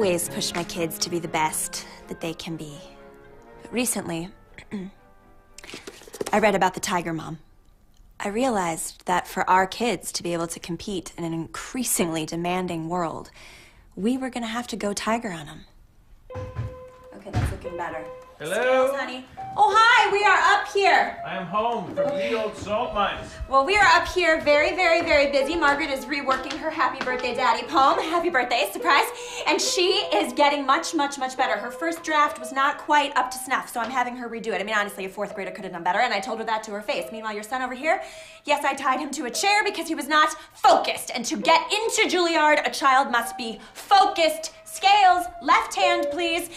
always push my kids to be the best that they can be. But recently, I read about the Tiger Mom. I realized that for our kids to be able to compete in an increasingly demanding world, we were gonna have to go tiger on them. Okay, that's looking better. Hello? Skills, honey. Oh, hi, we are up here. I am home from the old salt mines. Well, we are up here very, very, very busy. Margaret is reworking her Happy Birthday Daddy poem. Happy birthday, surprise. And she is getting much, much, much better. Her first draft was not quite up to snuff, so I'm having her redo it. I mean, honestly, a fourth grader could have done better, and I told her that to her face. Meanwhile, your son over here, yes, I tied him to a chair because he was not focused. And to get into Juilliard, a child must be focused. Scales, left hand, please.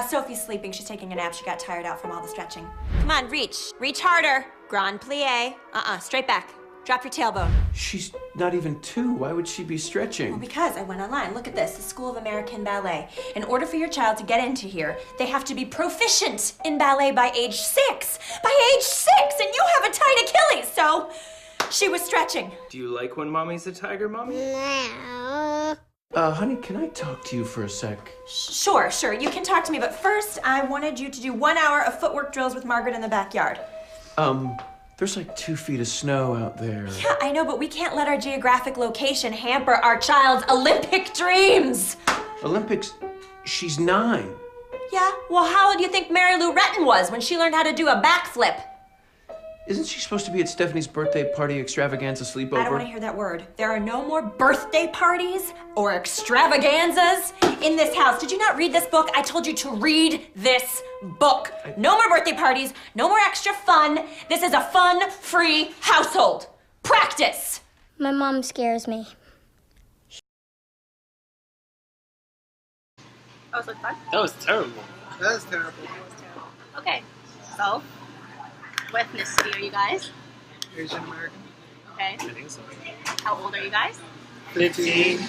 Sophie's sleeping. She's taking a nap. She got tired out from all the stretching. Come on, reach. Reach harder. Grand plie. Straight back. Drop your tailbone. She's not even 2. Why would she be stretching? Well, because I went online. Look at this. The School of American Ballet. In order for your child to get into here, they have to be proficient in ballet by age 6. By age 6! And you have a tight Achilles, so she was stretching. Do you like when mommy's a tiger, mommy? No. Honey, can I talk to you for a sec? Sure. You can talk to me, but first I wanted you to do 1 hour of footwork drills with Margaret in the backyard. There's like 2 feet of snow out there. Yeah, I know, but we can't let our geographic location hamper our child's Olympic dreams. Olympics? She's 9. Yeah, well, how old do you think Mary Lou Retton was when she learned how to do a backflip? Isn't she supposed to be at Stephanie's birthday party extravaganza sleepover? I don't want to hear that word. There are no more birthday parties or extravaganzas in this house. Did you not read this book? I told you to read this book. No more birthday parties, no more extra fun. This is a fun-free household. Practice. My mom scares me. That was like fun? That was terrible. That is terrible. Okay, so, what ethnicity are you guys? Asian American. Okay. I think so. How old are you guys? 15. You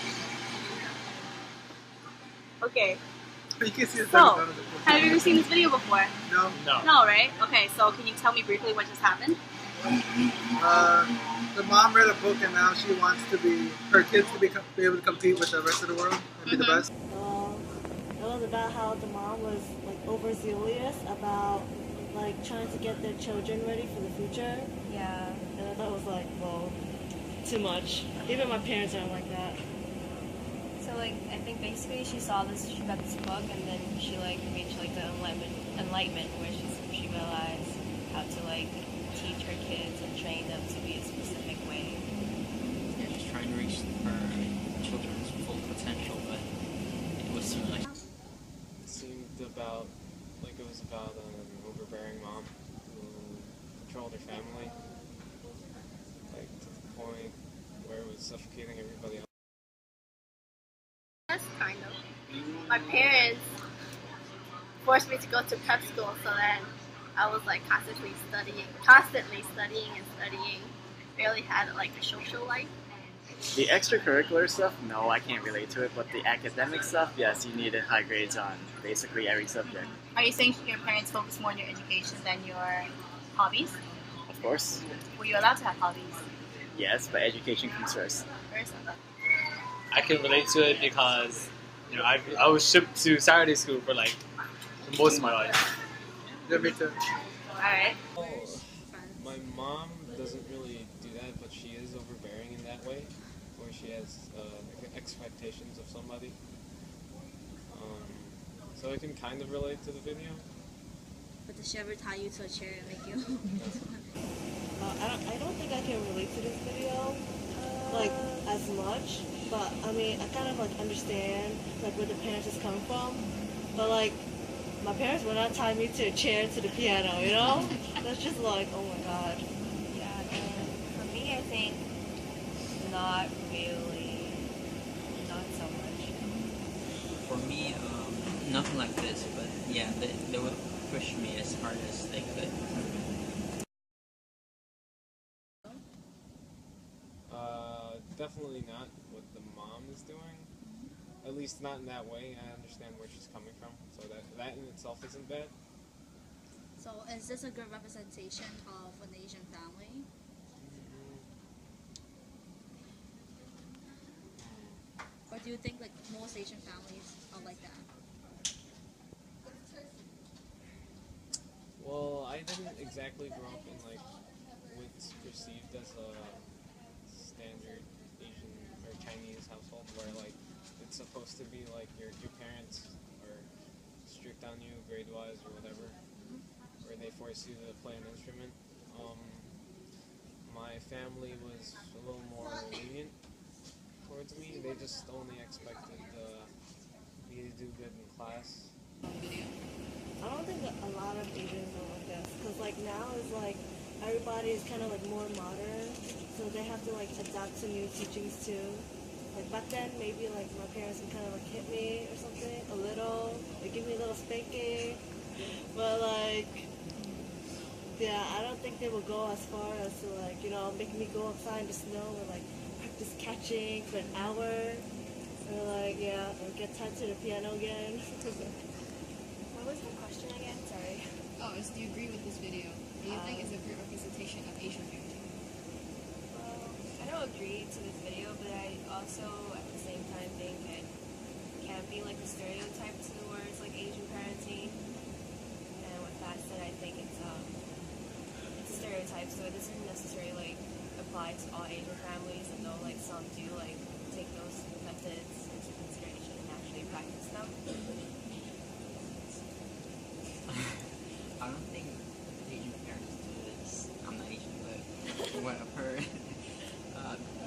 Okay. can see the So, second have you ever seen this video before? No. No. No, right? Okay, so can you tell me briefly what just happened? The mom read a book and now she wants her kids to be able to compete with the rest of the world and be the best. It was about how the mom was like overzealous about like trying to get their children ready for the future. Yeah. And I thought it was like, well, too much. Even my parents aren't like that. So like, I think basically she got this book and then she like reached like the enlightenment where she realized how to like teach her kids and train them to be a specific way. Yeah, she's trying to reach her children's full potential, but it was like... It seemed about, like it was about an overbearing mom who controlled her family, like to the point where it was suffocating everybody else. Yes, kind of. My parents forced me to go to prep school, so then I was like constantly studying. Barely had like a social life. The extracurricular stuff, no, I can't relate to it, but the academic stuff, yes, you needed high grades on basically every subject. Are you saying your parents focus more on your education than your hobbies? Of course, Were you allowed to have hobbies? yes, but education comes first. I can relate to it because, you know, I was shipped to Saturday school for like most of my life. Yeah, me too. Alright. My mom doesn't really do that, but she is overbearing in that way, where she has expectations of somebody. So I can kind of relate to the video. But does she ever tie you to a chair and make you? I don't think I can relate to this video like as much, but I mean I kind of like understand like where the parents is coming from, but like my parents will not tie me to a chair to the piano, you know? That's just like, oh my god. Yeah, and for me I think not really, not so much. For me, nothing like this, but yeah, they would push me as hard as they could. Definitely not what the mom is doing. At least not in that way. I understand where she's coming from, so that in itself isn't bad. So is this a good representation of an Asian family? Or do you think like most Asian families are like exactly grow up in like what's perceived as a standard Asian or Chinese household where like it's supposed to be like your parents are strict on you grade wise or whatever, or they force you to play an instrument. My family was a little more lenient towards me. They just only expected me to do good in class. I don't think that a lot of Asians are like this, because like now is like everybody is kind of like more modern, so they have to like adapt to new teachings too. Like back then, maybe like my parents would kind of like hit me or something a little, they give me a little spanking, but like yeah, I don't think they would go as far as to like, you know, make me go outside in the snow and like practice catching for an hour, or like yeah, or get tied to the piano again. What was the question again? Sorry. Oh, do you agree with this video? Do you think it's a great representation of Asian parenting? I don't agree to this video, but I also at the same time think it can be like a stereotype towards like Asian parenting. And with that said, I think it's a stereotype, so it doesn't necessarily like apply to all Asian families, and though like some do like take those methods into consideration and actually practice them. I don't think Asian parents do this. I'm not Asian, but what I've heard,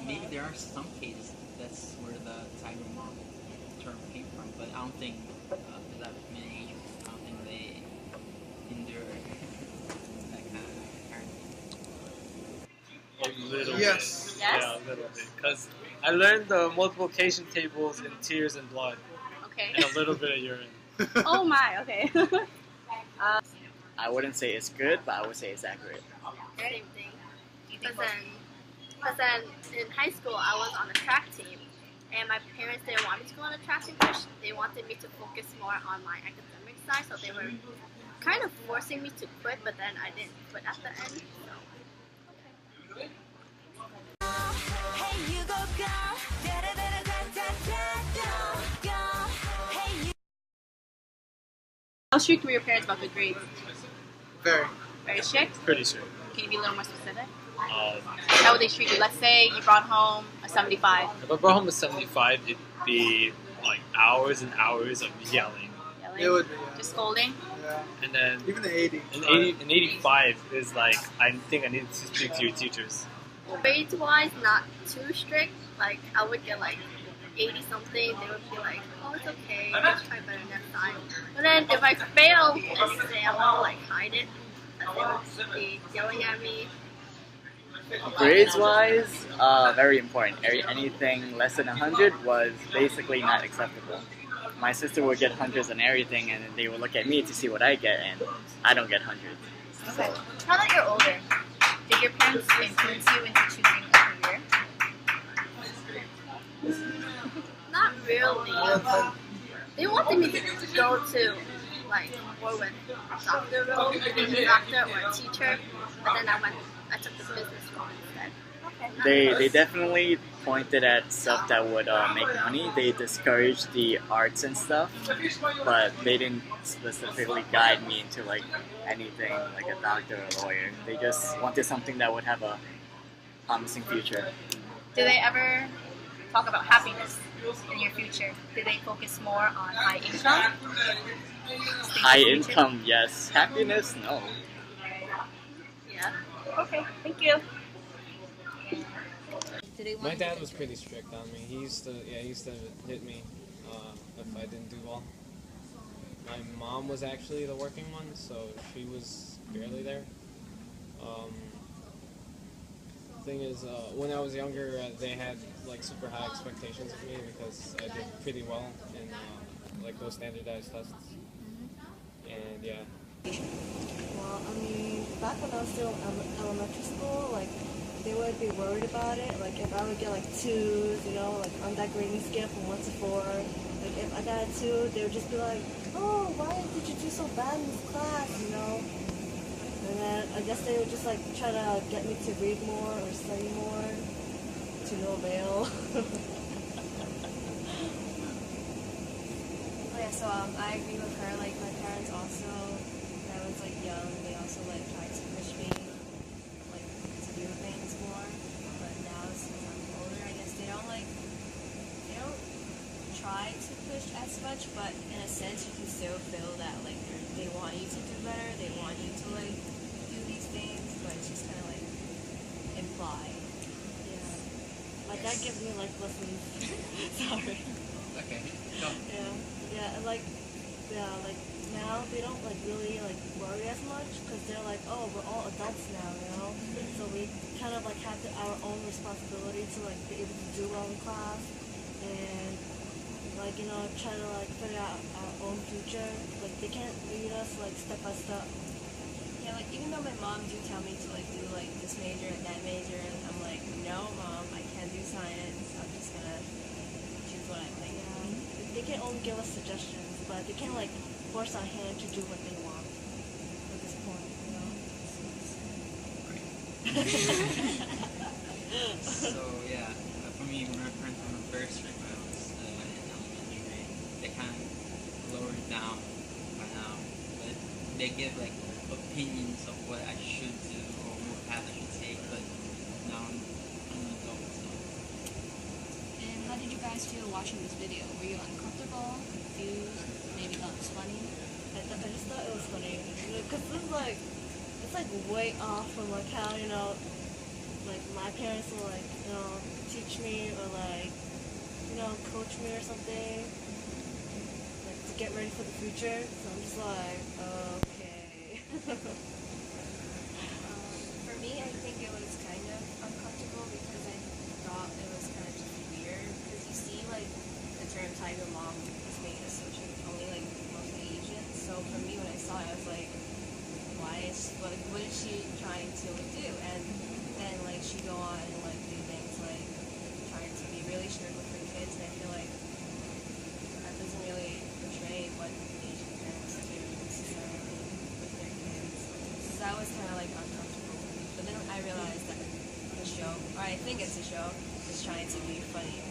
maybe there are some cases that's where the tiger mom term came from, but I don't think there's that many Asians. I don't think they endure that kind of parenting. A little Yes. bit. Yes? Yeah, a little bit. Because I learned the multiplication tables in Tears and Blood. Okay. And a little bit of urine. Oh my, okay. I wouldn't say it's good, but I would say it's accurate. Same thing. Because then in high school, I was on a track team, and my parents didn't want me to go on a track team. They wanted me to focus more on my academic side, so they were kind of forcing me to quit, but then I didn't quit at the end. So. Hey, you go girl. How strict were your parents about good grades? Very. Very strict? Pretty sure. Can you be a little more specific? How would they treat you? Let's say you brought home a 75. If I brought home a 75, it'd be like hours and hours of yelling. It would be, yeah. Just scolding? Yeah. And then Even the 80. An 85 is like, I think I need to speak to your teachers. Grades wise, not too strict. Like, I would get like 80 something. They would be like, oh, it's okay. Let's try better next time. But then if I fail an exam, I would like hide it. And they would be yelling at me. Grades wise, very important. Anything less than 100 was basically not acceptable. My sister would get hundreds on everything, and then they would look at me to see what I get, and I don't get hundreds. Okay. Now that you're older, did your parents influence you into choosing a career? Not really. They wanted me to go to like more with doctor role, being a doctor or a teacher, but then I took the business role instead. They definitely pointed at stuff that would make money. They discouraged the arts and stuff, but they didn't specifically guide me into like anything like a doctor or a lawyer. They just wanted something that would have a promising future. Do they ever talk about happiness in your future? Do they focus more on high income? High income, yes. Happiness, no. Yeah. Okay, thank you. My dad was pretty strict on me. He used to hit me if I didn't do well. My mom was actually the working one, so she was barely there. Thing is, when I was younger, they had like super high expectations of me because I did pretty well in like those standardized tests. And yeah. Well, I mean, back when I was still in elementary school, like, they would be worried about it. Like, if I would get, like, 2s, you know, like, on that grading scale from 1 to 4. Like, if I got a 2, they would just be like, oh, why did you do so bad in this class, you know? And then I guess they would just, like, try to get me to read more or study more to no avail. Oh yeah, so I agree with her. Like my parents also never was like young, they also like tried to push me like to do things more. But now since I'm older, I guess they don't try to push as much, but in a sense you can still feel that like they want you to do better, they want you to like do these things, but it's just kind of like implied. Yeah. My dad gives me like lessons. Sorry. Okay. Go. Yeah, and like now they don't like really like worry as much because they're like, oh, we're all adults now, you know. So we kind of like have our own responsibility to like be able to do well in class and like, you know, try to like figure out our own future. Like they can't lead us like step by step. Yeah, like even though my mom do tell me to like do like this major and that major, and I'm like, no, mom, I can't do science. I'm just gonna choose what I like. Yeah. They can only give us suggestions, but they can't like force our hand to do what they want at this point, you know. So yeah, for me, when I went from the first grade, when I was in elementary grade, they kind of lowered down by now, but they give like opinions of what I should do or what path I should take. But now I'm an adult, so. And how did you guys feel watching this video? Were you uncomfortable, confused, maybe thought it was funny? I just thought it was funny, because it's like way off from like how, you know, like my parents will like, you know, teach me or like, you know, coach me or something, like to get ready for the future. So I'm just like, okay. For me, I think it was kind of uncomfortable because I thought it was kind of just weird because you see like the term tiger mom is being associated with only like mostly Asian. So for me, when I saw it, I was like, what is she trying to do? And then like she go on and like do things like trying to be really strict with her kids, and I feel like that doesn't really portray what Asian parents do necessarily with their kids. So that was kind of like uncomfortable. But then I realized that the show, or I think it's a show, is trying to be funny.